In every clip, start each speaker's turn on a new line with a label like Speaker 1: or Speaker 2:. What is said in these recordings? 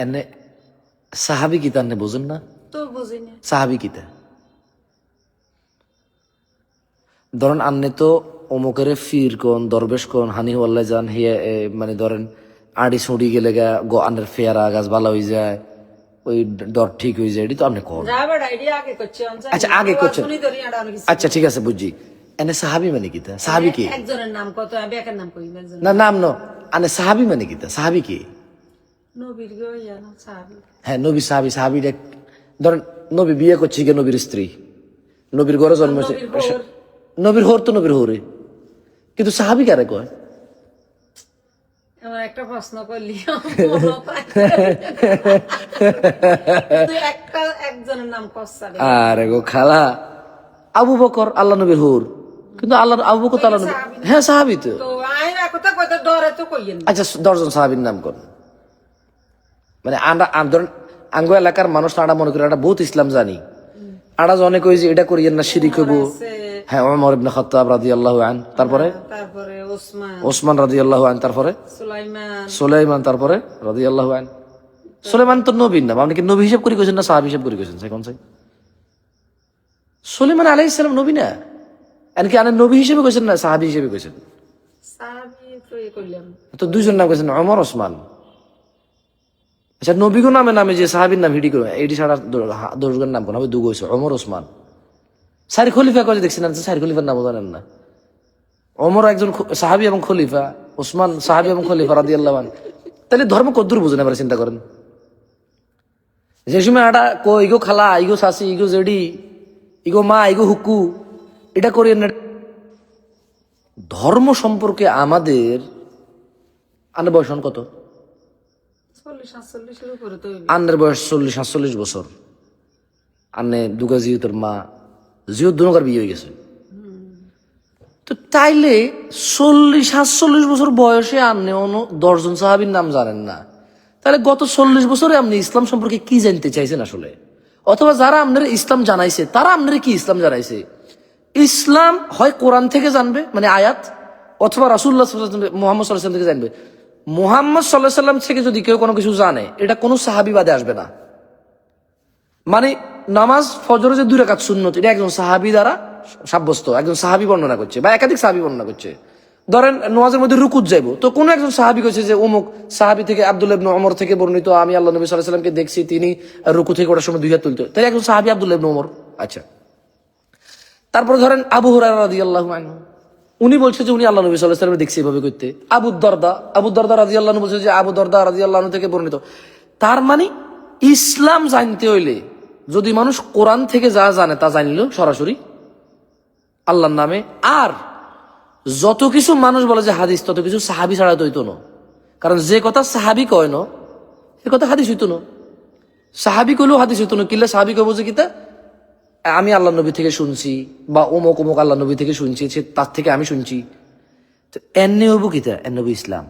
Speaker 1: এনে সাহাবি কিতা নে বোঝেন না?
Speaker 2: তো বুঝিনি।
Speaker 1: সাহাবি কিতা ধরেন আন্নে তো অমুকের ফির কোন দরবেশ কোন হানি ওয়াল্লা যান হিয়া মানে ধরেন আড়ি ছুড়ি গেলে গা গো আন্নের ফেয়ারা গাছ ভালো হয়ে যায়, ওই ডর ঠিক হয়ে যায়, এটি তো আপনি কোন। আচ্ছা আগে করছেন, আচ্ছা ঠিক আছে বুঝছি। এনে সাহাবি মানে কিতা? সাহাবি কি?
Speaker 2: একজনের নাম কত, আমি একের নাম কই
Speaker 1: না নাম ন আনে সাহাবি মানে কিতা? সাহাবি কি?
Speaker 2: নবীর গো জানো সাহাবী।
Speaker 1: হ্যাঁ নবী সাহাবি। সাহাবি ধরেন নবী বিয়ে করছে গিয়ে নবীর স্ত্রী, নবীর ঘরে জন্মেছে, নবীর হোর তো নবীর হোরে, কিন্তু সাহাবি কারে কয়?
Speaker 2: এমন একটা প্রশ্ন করলি একটা একজনের নাম কসারে।
Speaker 1: আরে গো খালা, আবু বকর আল্লাহ নবীর হোর, কিন্তু আল্লাহ আবু বকর তো আল্লাহ নবী, হ্যাঁ সাহাবি তো।
Speaker 2: তো আই কথা কইতে ডরে তো কইয়েন।
Speaker 1: আচ্ছা 10 জন সাহাবীর নাম কোন? মানে আমরা ধরেন আঙ্গ এলাকার মানুষ আড়া মনে করি, বহুত ইসলাম জানি, আড়া যে অনেক ওই যে এটা করিয়েন না শিরিক হইব। হ্যাঁ ওমর ইবনে খাত্তাব রাদিয়াল্লাহু আন, তারপরে ওসমান রাদিয়াল্লাহু আন, তারপরে সুলাইমান, তারপরে রাদিয়াল্লাহু আন। সুলাইমান তো নবীর নাম, আপনি কি নবী হিসাব করে কইছেন না সাহাবী হিসাব করে কইছেন? কোন চাই সুলাইমান আলাইহিস সালাম নবী না? এনকি আনে নবী হিসেবে কইছেন না সাহাবী হিসেবে কইছেন?
Speaker 2: সাহাবী তো কইলাম
Speaker 1: তো দুইজন নাম কইছেন ওমর ওসমান। আচ্ছা নবীগো নামে নামে যে সাহাবীর নাম হিডি করে এইটি ছাড়া দশজন নাম কোন হবে? দুগো হইছে ওমর ওসমান। চারি খলিফা কয়ে দেখছেন? চারি খলিফার নাম জানেন না? ওমর একজন সাহাবী এবং খলিফা, ওসমান সাহাবী এবং খলিফা রাদিয়াল্লাহু আনহু। তাহলে ধর্ম কদ্দুর বুঝেন এবার চিন্তা করেন। যে সময় আটা কো ইগো খালা, ইগো শাসি, ইগো জেডি, ইগো মা, ইগো হুকু, এটা করিয়েন না। ধর্ম সম্পর্কে আমাদের আনে বয়স কত?
Speaker 2: 40-47 উপরে তো।
Speaker 1: আন্নের বয়স 40-47 বছর। আন্নে দুগা জিউতের মা, জিউত দুনকার বিয়ে হয়ে গেছে। তো তাইলে 40-47 বছর বয়সে আপনি 10 জন সাহাবীর নাম জানেন না, তাহলে গত 40 বছরে আপনি ইসলাম সম্পর্কে কি জানতে চাইছেন আসলে? অথবা যারা আপনার ইসলাম জানাইছে তারা আপনার কি ইসলাম জানাইছে? ইসলাম হয় কোরআন থেকে জানবে মানে আয়াত, অথবা রাসূলুল্লাহ মুহাম্মদ সাল্লাল্লাহু আলাইহি ওয়াসাল্লাম থেকে জানবে। মুহাম্মদ সাল্লাল্লাহু আলাইহি ওয়াসাল্লাম থেকে যদি কেউ কোনো কিছু জানে, এটা কোনো সাহাবী বাদে আসবে না। মানে নামাজ ফজরে যে 2 রাকাত সুন্নত, এটা একজন সাহাবী দ্বারা সাব্যস্ত, একজন সাহাবী বর্ণনা করছে বা একাধিক সাহাবী বর্ণনা করছে। ধরেন নামাজের মধ্যে রুকুত যাইবো, তো কোন একজন সাহাবী কইছে যে অমুক সাহাবী থেকে আব্দুল্লাহ ইবনে ওমর থেকে বর্ণিত, আমি আল্লাহ নবী সাল্লাল্লাহু আলাইহি ওয়াসাল্লামকে দেখছি তিনি রুকু থেকে ওঠার সময় 2 হাত তুলতো, তাই একজন সাহাবী আব্দুল্লাহ ইবনে ওমর। আচ্ছা তারপর ধরেন আবু হুরায়রা রাদিয়াল্লাহু আনহু, উনি বলছে যে উনি আল্লাহ নবী সাল্লাল্লাহু আলাইহি ওয়াসাল্লাম দেখছি এভাবে করতে। আবু দরদা রাদিয়াল্লাহু আনহু বলছে যে আবু দরদা রাদিয়াল্লাহু আনহু থেকে বর্ণিত। তার মানে ইসলাম জানতে হইলে যদি মানুষ কোরআন থেকে যা জানে তা জানলো সরাসরি আল্লাহর নামে, আর যত কিছু মানুষ বলে যে হাদিস, তত কিছু সাহাবী ছাড়া তো হইতো না। কারণ যে কথা সাহাবী কয় না সে কথা হাদিস হইতো না, সাহাবী কইলেও হাদিস হইতো না। কিল্লা সাহাবী কইবো যে কিতা আমি আল্লাহ নবী থেকে শুনছি, বা অমুক অমুক আল্লাহ নবী থেকে শুনছি, সে তার থেকে আমি শুনছি। তো এনে হইব কিতা এর নবী ইসলাম?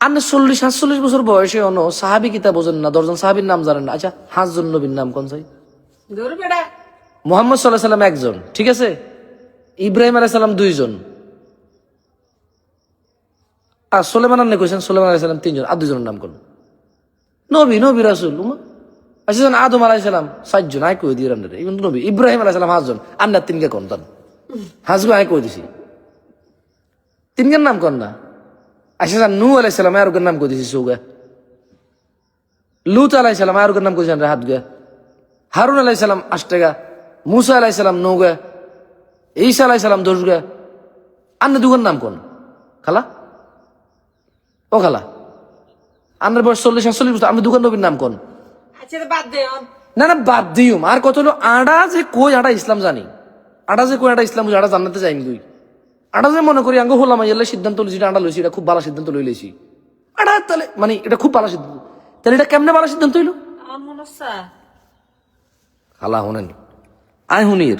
Speaker 1: আপনি 40-47 বছর বয়সে অন সাহাবী কিতা বোঝেন না, 10 জন সাহাবীর নাম জানেন না। আচ্ছা 5 জন নবীর নাম কোন চাই? মুহাম্মদ সাল্লাল্লাহু আলাইহি ওয়াসাল্লাম 1 জন, ঠিক আছে। ইব্রাহিম আলাইহিস সালাম 2 জন, আর সুলাইমান আন্নে কইছেন সুলাইমান আলাইহিস সালাম 3 জন, আর 2 জনের নাম কোন? নবী রাসূল। আচ্ছা আদম আলাইহিস সালাম 4 জন, আই কই দিই রান্নারে এই নবী। ইব্রাহিম আলাইহিস সালাম 5 জন, আমরা 3 কে কোন তান হাসগো আই কই দিছি 3 কে নাম কোন না। আচ্ছা নূহ আলাইহিস সালাম আর ওর নাম কই দিছি সুগা। লূত আলাইহিস সালাম আর ওর নাম কইছেন হাত গা। হারুন আলাইহিস সালাম 8 টাকা, মুসা আলাইহিস সালাম 9 গা, ঈসা আলাইহিস সালাম 10 গা। আন্নে দুগের নাম কোন খালা? ও খালা আন্নার বয়স 40-47 বছর, আমি দুগের নবীর নাম কোন? না না বাদ দিউম, আর কত হলো আড়া যে কই আড়া ইসলাম জানি, আড়া যে কই আড়া ইসলাম বুঝি, আড়া জান্নাতে যাইনি তুই। আড়া যে মনে করি আঙ্গ হলাম ইয়াল্লা সিদ্ধান্ত লইছি, আড়া লইছি, এটা খুব ভালো সিদ্ধান্ত লই লইছি আড়া, তাহলে মানে এটা খুব ভালো সিদ্ধান্ত, তাহলে এটা কেমনে ভালো সিদ্ধান্ত হইলো? খালা শুনেন আই হুনির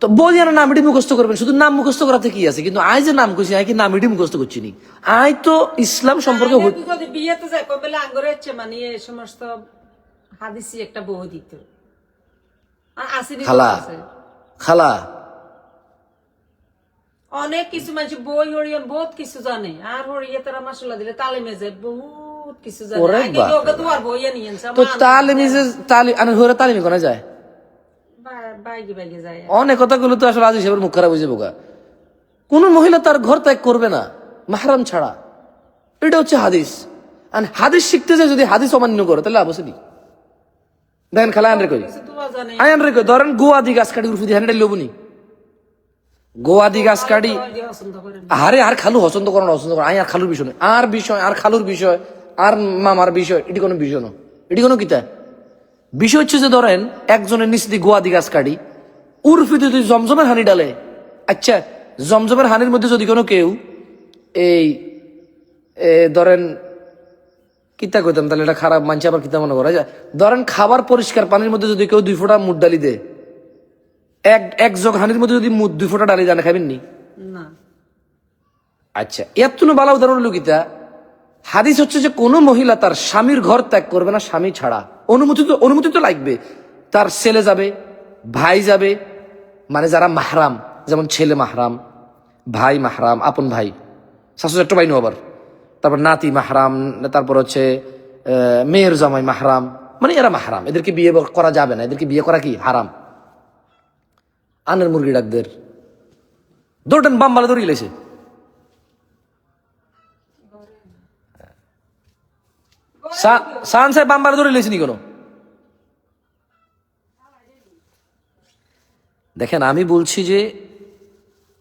Speaker 1: তো বই আর নামিটি মুখস্থ করবেন, শুধু নাম মুখস্থ করাতে কি আছে? কিন্তু আই যে নাম কইছি আই কি নামিটি মুখস্থ করছি নি, আই তো ইসলাম সম্পর্কে
Speaker 2: বিয়েতে যাই কবে আঙ্গরে হচ্ছে মানে এই সমস্ত হাদিসি একটা বই দিত।
Speaker 1: খালা খালা
Speaker 2: অনেক কিছু মানুষ বই হরিয়ন বহুত কিছু জানে আর হরিয়ে তারা মশলা দিলে তালিমে যায় বহুত কিছু জানে
Speaker 1: ওরে
Speaker 2: আগে
Speaker 1: বাপ
Speaker 2: যোগ্য তোমার বইয়ে নিয়ে
Speaker 1: তো তালিমি যে তালিমি কোনা যায়
Speaker 2: বাইকে বাইকে যায়
Speaker 1: অনেক কথাগুলো তো আসলে আজি সাহেবের মুখ খারাপ হয়েছে বোকা। কোন মহিলা তার ঘর ত্যাগ করবে না মাহরাম ছাড়া, এটা হচ্ছে হাদিস। আর হাদিস শিখতে যায় যদি হাদিস অমান্য করে তাহলে আবশ্যই দেখেন খেলা আনরে কই
Speaker 2: কিছু তোমার জানে
Speaker 1: আনরে কই ধরেন গোয়াদি গাছ কাটি উঠে হ্যান্ডেল লবনি গোয়াদি গাছ কাটি
Speaker 2: পছন্দ করেন
Speaker 1: আরে আর খালু পছন্দ করো না পছন্দ করো আই আর খালুর বিষয় নয়, আর বিষয় আর খালুর বিষয় আর মামার বিষয় এটি কোনো বিষয় নয়, এটি কোনো কিতা বিষয় হচ্ছে যে ধরেন একজনের নিচ দিয়ে গোয়াদি গাছ কাটি উর্ফিতে যদি জমজমের হানি ডালে, আচ্ছা জমজমের হানির মধ্যে যদি কোনো কেউ এই ধরেন কিতা কইতাম তাহলে এটা খারাপ মানছে আবার কিতা মনে করা যায়, ধরেন খাবার পরিষ্কার পানির মধ্যে যদি কেউ 2 ফোঁটা মুড ডালি দে, এক জগ হানির মধ্যে যদি মুদ 2 ফোঁটা ডালি জানে খাবেন নি?
Speaker 2: না
Speaker 1: আচ্ছা এর তুনো বালা উদাহরণ হলো গীতা হাদিস হচ্ছে যে কোনো মহিলা তার স্বামীর ঘর ত্যাগ করবে না স্বামী ছাড়া, অনুমতি তো লাগবে, তার ছেলে যাবে, ভাই যাবে, মানে যারা মাহরাম যেমন ছেলে মাহরাম, ভাই মাহরাম, আপন ভাই, শাশুড়ি একটা ভাই নো আবার, তারপর নাতি মাহরাম, তারপর হচ্ছে মেয়ের জামাই মাহরাম, মানে এরা মাহরাম, এদেরকে বিয়ে করা যাবে না, এদেরকে বিয়ে করা কি হারাম। আনের মুরগি ডাকদের দৌড়েন বাম বালে দৌড়িয়ে লেছে সান সাহেব বাম্বার ধরে লেছিনি কোনো। দেখেন আমি বলছি যে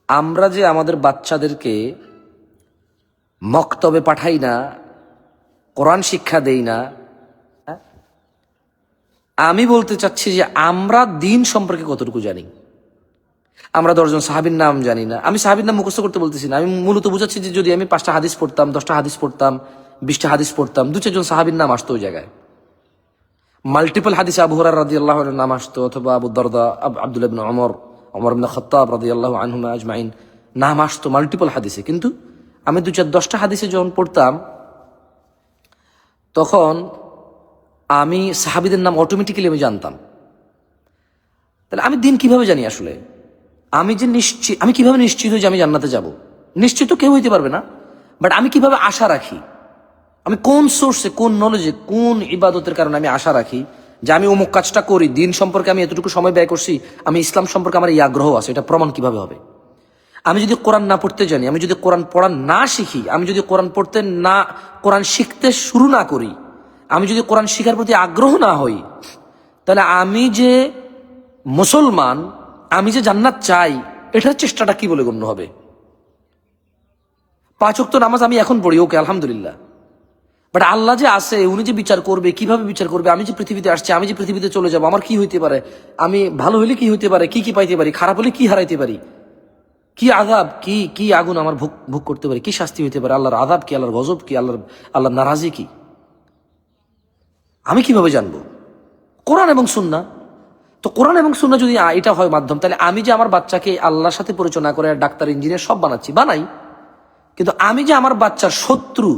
Speaker 1: আমরা যে আমাদের বাচ্চাদেরকে মক্তবে পাঠাই না, কোরআন শিক্ষা দেই না, আমি বলতে চাচ্ছি যে আমরা দিন সম্পর্কে কতটুকু জানি। আমরা 10 জন সাহাবীর নাম জানি না, আমি সাহাবীর নাম মুখস্থ করতে বলতেছি না, আমি মূলত বুঝাচ্ছি যে যদি আমি 5টা হাদিস পড়তাম, 10টা হাদিস পড়তাম, 20টা হাদিস পড়তাম, 2-4 জন সাহাবীর নাম আসতো ওই জায়গায়, মাল্টিপল হাদিসে আবু হুরায়রা রাদিয়াল্লাহু আনহু নাম আসতো, অথবা আবু দারদা, আব্দুল্লাহ ইবনে ওমর ইবনে খাত্তাব রাদিয়াল্লাহু আনহুমা আজমাইন নাম আসতো মাল্টিপল হাদিসে। কিন্তু আমি 2-4-10টা হাদিসে যখন পড়তাম তখন আমি সাহাবীদের নাম অটোমেটিক্যালি আমি জানতাম। তাহলে আমি দিন কিভাবে জানি আসলে? আমি কিভাবে নিশ্চিত হই যে আমি জান্নাতে যাব? নিশ্চিত তো কেউ হইতে পারবে না, বাট আমি কিভাবে আশা রাখি, আমি কোন সোর্সে, কোন নলেজে, কোন ইবাদতের কারণে আমি আশা রাখি যে আমি অমুক কাজটা করি, দিন সম্পর্কে আমি এতটুকু সময় ব্যয় করছি, আমি ইসলাম সম্পর্কে আমার এই আগ্রহ আছে, এটা প্রমাণ কিভাবে হবে? আমি যদি কোরআন না পড়তে জানি, আমি যদি কোরআন পড়া না শিখি, আমি যদি কোরআন শিখতে শুরু না করি, আমি যদি কোরআন শিখার প্রতি আগ্রহ না হই, তাহলে আমি যে মুসলমান, আমি যে জান্নাত চাই, এটার চেষ্টাটা কি বলে গণ্য হবে? 5 ওয়াক্ত নামাজ আমি এখন পড়ি, ওকে আলহামদুলিল্লাহ, বাট আল্লাহ যে আছে, উনি যে বিচার করবে, কিভাবে বিচার করবে, আমি যে পৃথিবীতে আসছি, আমি যে পৃথিবীতে চলে যাব, আমার কি হইতে পারে, আমি ভালো হইলে কি হইতে পারে, কি পাইতে পারি, খারাপ হলে কি হারাইতে পারি, কি আযাব, কি আগুন আমার ভোগ করতে পারি, কি শাস্তি হইতে পারে, আল্লাহর আযাব কি, আল্লাহর গজব কি, আল্লাহর নারাজি কি, আমি কিভাবে জানবো? কোরআন এবং সুন্নাহ। তো কোরআন এবং সুন্নাহ যদি এটা হয় মাধ্যম, তাহলে আমি যে আমার বাচ্চাকে আল্লাহর সাথে পরিচয় না করে ডাক্তার, ইঞ্জিনিয়ার সব বানাই, কিন্তু আমি যে আমার বাচ্চার শত্রু,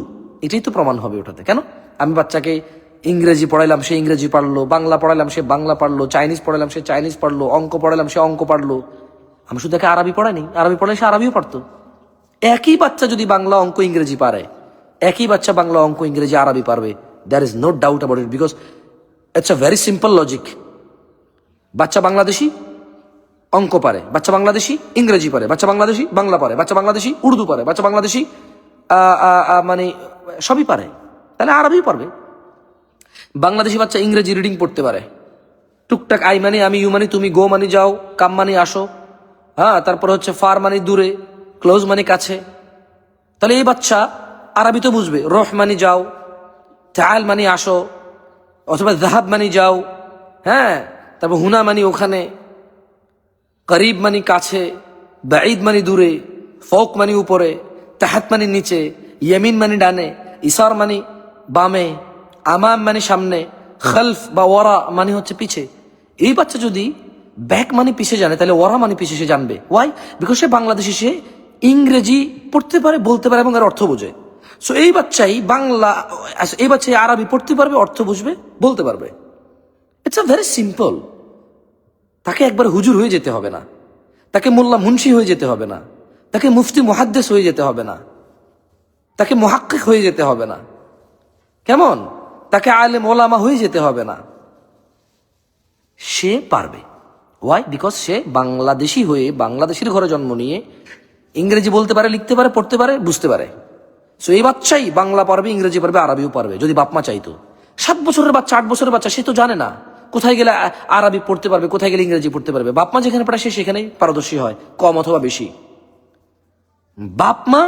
Speaker 1: এটাই তো প্রমাণ হবে ওটাতে। কেন? আমি বাচ্চাকে ইংরেজি পড়াইলাম, সে ইংরেজি পারলো, বাংলা পড়াইলাম, সে বাংলা পারলো, চাইনিজ পড়াইলাম, সে চাইনিজ পারলো, অঙ্ক পড়াইলাম, সে অঙ্ক পারলো। আমি শুধু তাকে আরবি পড়াইনি, আরবি পড়াই সে আরবিও পারতো। একই বাচ্চা যদি বাংলা, অঙ্ক, ইংরেজি পারে, একই বাচ্চা বাংলা, অঙ্ক, ইংরেজি, আরবি পারবে, there is no doubt about it, because it's a very simple logic. বাচ্চা বাংলাদেশি অঙ্ক পারে, বাচ্চা বাংলাদেশি ইংরেজি পারে, বাচ্চা বাংলাদেশি বাংলা পারে, বাচ্চা বাংলাদেশি উর্দু পারে, বাচ্চা বাংলাদেশি মানে সবই পারে, তাহলে আরবিও পারবে। বাংলাদেশি বাচ্চা ইংরেজি রিডিং পড়তে পারে টুকটাক, আই মানে আমি, ইউ মানে তুমি, গো মানে যাও, কাম মানে আসো, হ্যাঁ, তারপর হচ্ছে ফার মানে দূরে, ক্লোজ মানে কাছে। তাহলে এই বাচ্চা আরবি তো বুঝবে, রহ মানে যাও, তাআল মানে আসো, অথবা যাহাব মানে যাও, হ্যাঁ, তারপর হুনা মানে ওখানে, করিব মানে কাছে, বাঈদ মানে দূরে, ফৌক মানে উপরে, তাহাত মানে নিচে, ইয়ামিন মানে ডানে, ইসার মানে বামে, আমাম মানে সামনে, খলফ বা ওয়ারা মানে হচ্ছে পিছে। এই বাচ্চা যদি ব্যাক মানে পিছে জানে, তাহলে ওয়ারা মানে পিছে সে জানবে। ওয়াই? বিকজ সে বাংলাদেশে, সে ইংরেজি পড়তে পারে, বলতে পারে এবং এর অর্থ বোঝে। সো এই বাচ্চাই আরবি পড়তে পারবে, অর্থ বুঝবে, বলতে পারবে। It's a very simple. তাকে একবার হুজুর হয়ে যেতে হবে না, তাকে মোল্লা মুন্সি হয়ে যেতে হবে না, তাকে মুফতি মুহাদ্দিস হয়ে যেতে হবে না, তাকে মুহাক্কিক হয়ে যেতে হবে না, কেমন, তাকে আলেম ওলামা হয়ে যেতে হবে না। সে পারবে। ওয়াই? বিকজ সে বাংলাদেশি হয়ে, বাংলাদেশের ঘরে জন্ম নিয়ে ইংরেজি বলতে পারে, লিখতে পারে, পড়তে পারে, বুঝতে পারে। সো এই বাচ্চাই বাংলা পারবে, ইংরেজি পারবে, আরবিও পারবে, যদি বাপমা চাইতো। 7 বছরের বাচ্চা, 8 বছরের বাচ্চা, সে তো জানে না কোথায় গেলে আরবি পড়তে পারবে, কোথায় গেলে ইংরেজি পড়তে পারবে। বাপমা যেখানে পারে সে সেখানেই পারদর্শী হয়, কম অথবা বেশি। বাপমা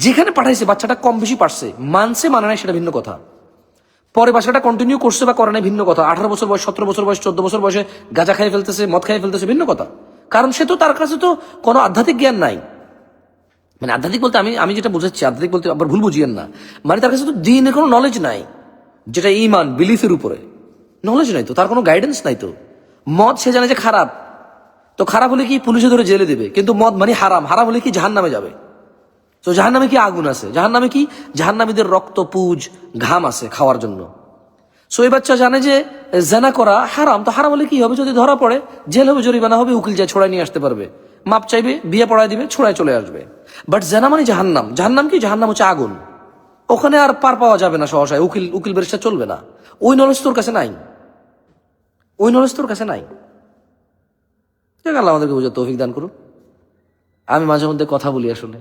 Speaker 1: যেখানে পাঠাইছে বাচ্চাটা কম বেশি পারছে, মানছে মানে নাই সেটা ভিন্ন কথা। পরে বাচ্চাটা কন্টিনিউ করছে বা করে নাই ভিন্ন কথা। 18 বছর বয়স, 17 বছর বয়স, 14 বছর বয়সে গাঁজা খাই ফেলতেছে, মদ খাই ফেলতেছে, ভিন্ন কথা। কারণ সে তো, তার কাছে তো কোনো আধ্যাত্মিক জ্ঞান নাই। মানে আধ্যাত্মিক বলতে আমি যেটা বুঝাচ্ছি, আধ্যাত্মিক বলতে আবার ভুল বুঝিয়েন না, মানে তার কাছে তো দিনের কোনো নলেজ নাই, যেটা ইমান বিলিফের উপরে নলেজ নাই, তো তার কোনো গাইডেন্স নাই। তো মদ সে জানে যে খারাপ, তো খারাপ হলে কি পুলিশে ধরে জেলে দেবে, কিন্তু মদ মানে হারাম, হারাম হলে কি জাহান্নামে যাবে। তো জাহান্নামে কি আগুন আছে, জাহান্নামে কি জাহান্নামীদের রক্ত পুজ ঘাম আছে খাওয়ার জন্য। সো এই বাচ্চা জানে যে জেনা করা হারাম, তো হারাম হলে কি হবে, যদি ধরা পড়ে জেল হবে, জরিমানা হবে, উকিল যায় ছড়াই নিয়ে আসতে পারবে, মাপ চাইবে, বিয়ে পড়ায় দিবে, ছড়ায় চলে আসবে। বাট জেনা মানে জাহান্নাম। জাহান্নাম কি? জাহান্নাম হচ্ছে আগুন, ওখানে আর পার পাওয়া যাবে না সহসায়, উকিল বেরেস্টা চলবে না। ওই নলেজ তোর কাছে নাই, ওই নলেজ তোর কাছে নাই। দেখ আল্লাহ আমাদেরকে বুঝে তৌফিক দান করুন। আমি মাঝে মধ্যে কথা বলি, আসলে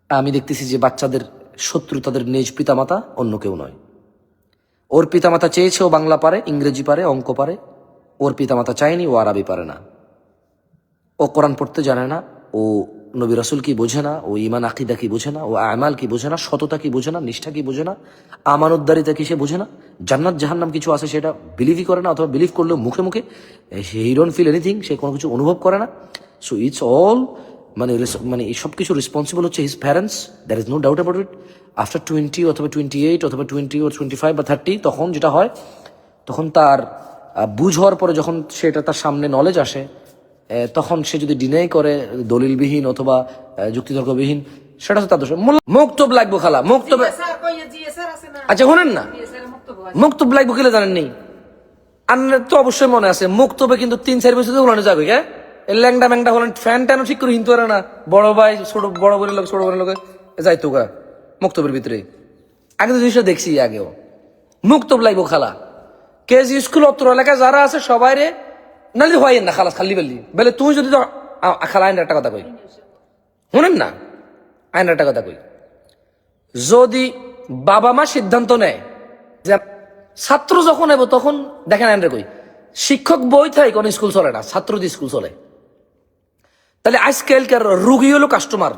Speaker 1: আমি দেখতেছি যে বাচ্চাদের শত্রু তাদের নিজ পিতামাতা, অন্য কেউ নয়। ওর পিতামাতা চেয়েছে ও বাংলা পারে, ইংরেজি পারে, অঙ্ক পারে। ওর পিতামাতা চায়নি ও আরবি পারে না, ও কোরআন পড়তে জানে না, ও নবী রাসূল কি বোঝে না, ও ইমান আকিদা কি বোঝে না, ও আমাল কি বোঝে না, সততা কি বোঝে না, নিষ্ঠা কি বোঝে না, আমানতদারিতা কি সে বোঝে না, জান্নাত জাহান্নাম কিছু আছে সেটা বিলিভই করে না, অথবা বিলিভ করলেও মুখে মুখে হি ডোন্ট ফিল এনিথিং, সে কোনো কিছু অনুভব করে না। সো ইটস অল মানে এই সব কিছু রেসপন্সিবল হচ্ছে his parents, there is no doubt about it. After 20 অথবা 28 অথবা 20 or 25 বা 30, তখন যেটা হয়, তখন তার বুঝ হওয়ার পরে যখন সেটা তার সামনে নলেজ আসে, তখন সে যদি ডিনাই করে দলিলবিহীন অথবা যুক্তিতর্কবিহীন, সেটা হচ্ছে তার দোষ। মুক্তব লাগবো খালা, মুক্তব। আচ্ছা শোনেন না, মুক্তব লাগবো কিলে জানেন নেই? আন্নের তো অবশ্যই মনে আছে, মুক্তবে কিন্তু 3-4 বছর উড়ানো যাবে। হ্যাঁ, ল্যাংডা ম্যাংডা হলেন, ফ্যান ট্যানও ঠিক করে হিনতে পারে না, বড় ভাই ছোট, বড় বোনের লোক ছোট বোনের লোকে যাইতো গা মুক্তবের ভিতরে। আগে তো জিনিসটা দেখছি, আগেও মুক্তব লাগবো খালা। কেজি স্কুল অত্র এলাকায় যারা আছে সবাই রে নালি হয় না খালাস, খালি বেলি বেলে তুই যদি খালা আইনের একটা কথা কই, শুনেন না, আইনের একটা কথা কই, যদি বাবা মা সিদ্ধান্ত নেয় যে ছাত্র যখন নেব, তখন দেখেন আইনরে কই, শিক্ষক বই থাকে কোন স্কুল চলে না, ছাত্র দিয়ে স্কুল চলে। তাহলে আজকালকার রুগী হলো কাস্টমার।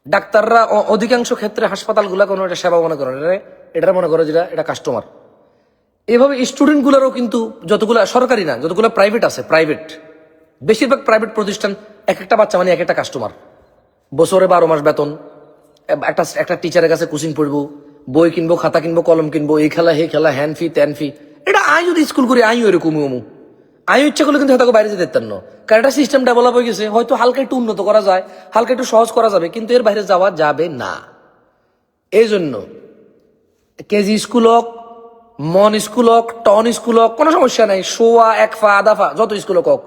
Speaker 1: ডাক্তাররা অধিকাংশ ক্ষেত্রে হাসপাতালগুলা কোনো এটা সেবা মনে করে, এটা মনে করে যেটা এটা কাস্টমার। এভাবে স্টুডেন্ট গুলারও কিন্তু যতগুলা সরকারি না, যতগুলো প্রাইভেট আছে, প্রাইভেট বেশিরভাগ প্রাইভেট প্রতিষ্ঠান, এক একটা বাচ্চা মানে এক একটা কাস্টমার। বছরে 12 মাস বেতন, একটা টিচারের কাছে কোচিং পড়বো, বই কিনবো, খাতা কিনবো, কলম কিনবো, এই খেলা হে খেলা, হ্যান ফি ত্যান ফি। এটা আই যদি স্কুল করি আইও এরকম আইও ইচ্ছা করলে কিন্তু হয়তো বাইরে যেতে পারতেন না, কারণ এটা সিস্টেম ডেভেলপ হয়ে গেছে। হয়তো হালকা একটু উন্নত করা যায়, হালকা একটু সহজ করা যাবে, কিন্তু এর বাইরে যাওয়া যাবে না। এই জন্য কেজি স্কুল হোক, মন স্কুল হোক, টন স্কুল হোক, কোনো সমস্যা নাই, সোয়া এক ফা আধা ফা যত স্কুল হোক,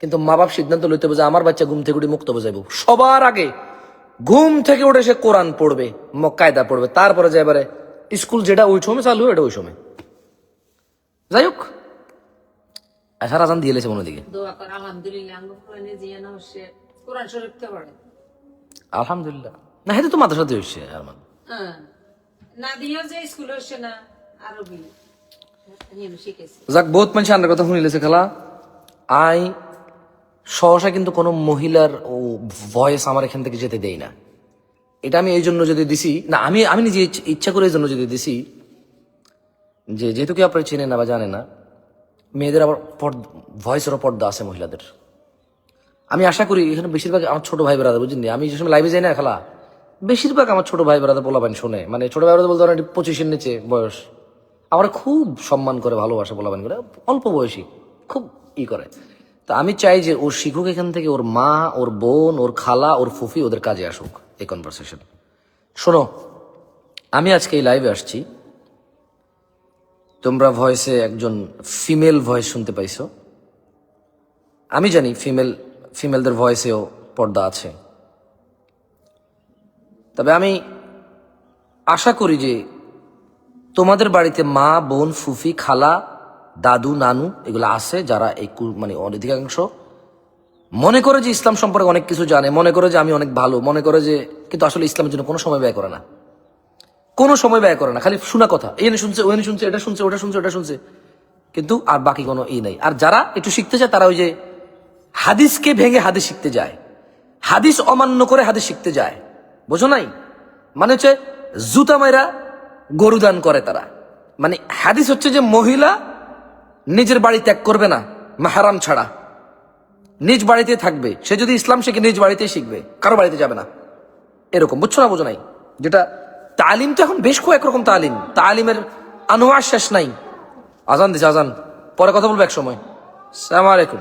Speaker 1: কিন্তু মা বাপ সিদ্ধান্ত লইতে হবে যে আমার বাচ্চা ঘুম থেকে উঠে মুক্তবে যাইব। সবার আগে ঘুম থেকে উঠে সে কোরআন পড়বে, কায়দা পড়বে, তারপরে যে এবারে স্কুল যেটা ওই সময় চালু, এটা ওই সময়। যাই হোক, সারা জান দিয়ে লেছে মনে দিকে আলহামদুলিল্লাহ। না হেতু তো মাদ্রাসাতে হচ্ছে আরমান,
Speaker 2: না দিয়েও যে স্কুল হচ্ছে না, আরবি শিখেছে।
Speaker 1: যাক, বহুত মানুষ আন্নার কথা শুনে লেছে খালা। আই সহসা কিন্তু কোনো মহিলার ও ভয়েস আমার এখান থেকে যেতে দেই না। এটা আমি এই জন্য যদি দিছি না, আমি নিজে ইচ্ছা করে এই জন্য যদি দিছি, যে যেহেতু কেউ আপনারা চেনে না বা জানে না, মেয়েদের আবার ভয়েসেরও পর্দা আছে মহিলাদের। আমি আশা করি এখানে বেশিরভাগ আমার ছোট ভাই বেড়াদা, বুঝলি, আমি যে সময় লাইভে যাই না খালা, বেশিরভাগ আমার ছোট ভাই বেড়াদা পোলাপান শোনে, মানে ছোট ভাই বেড়াদা বলতে 25-এর নিচে বয়স, আমার খুব সম্মান করে, ভালোবাসে পোলাপান করে, অল্প বয়সী খুব করে। তা আমি চাই যে ওর শিখুক এখান থেকে, ওর মা, ওর বোন, ওর খালা, ওর ফুফি, ওদের কাজে আসুক এই কনভারসেশন। শোনো, আমি আজকে এই লাইভে আসছি, তোমরা ভয়েসে একজন ফিমেল ভয়েস শুনতে পাইছো। আমি জানি ফিমেলদের ভয়েসেও পর্দা আছে। তবে আমি আশা করি যে তোমাদের বাড়িতে মা, বোন, ফুফি, খালা, দাদু, নানু এগুলো আছে, যারা এই মানে অধিকাংশ মনে করে যে ইসলাম সম্পর্কে অনেক কিছু জানে, মনে করে যে আমি অনেক ভালো, মনে করে যে, কিন্তু আসলে ইসলামের জন্য কোনো সময় ব্যয় করে না, কোনো সময় ব্যয় করে না, খালি শোনা কথা, এনে শুনছে, ওখানে শুনছে, এটা শুনছে, ওটা শুনছে, ওটা শুনছে, কিন্তু আর বাকি কোনো নাই। আর যারা একটু শিখতে চায় তারা ওই যে হাদিসকে ভেঙে হাদিস শিখতে যায়, হাদিস অমান্য করে হাদিস শিখতে যায়, বোঝো নাই? মানে হচ্ছে জুতা মাইরা গরু দান করে তারা। মানে হাদিস হচ্ছে যে মহিলা নিজের বাড়ি ত্যাগ করবে না মাহরাম ছাড়া, নিজ বাড়িতে থাকবে, সে যদি ইসলাম শিখে নিজ বাড়িতেই শিখবে, কারো বাড়িতে যাবে না, এরকম, বুঝছো না? বোঝো নাই? যেটা তালিম তো এখন বেশ কয়েক রকম তালিম, তালিমের আনোয়ার শেষ নাই। আজান দিছে, আজান, পরে কথা বলবো এক সময়। আসসালামু আলাইকুম।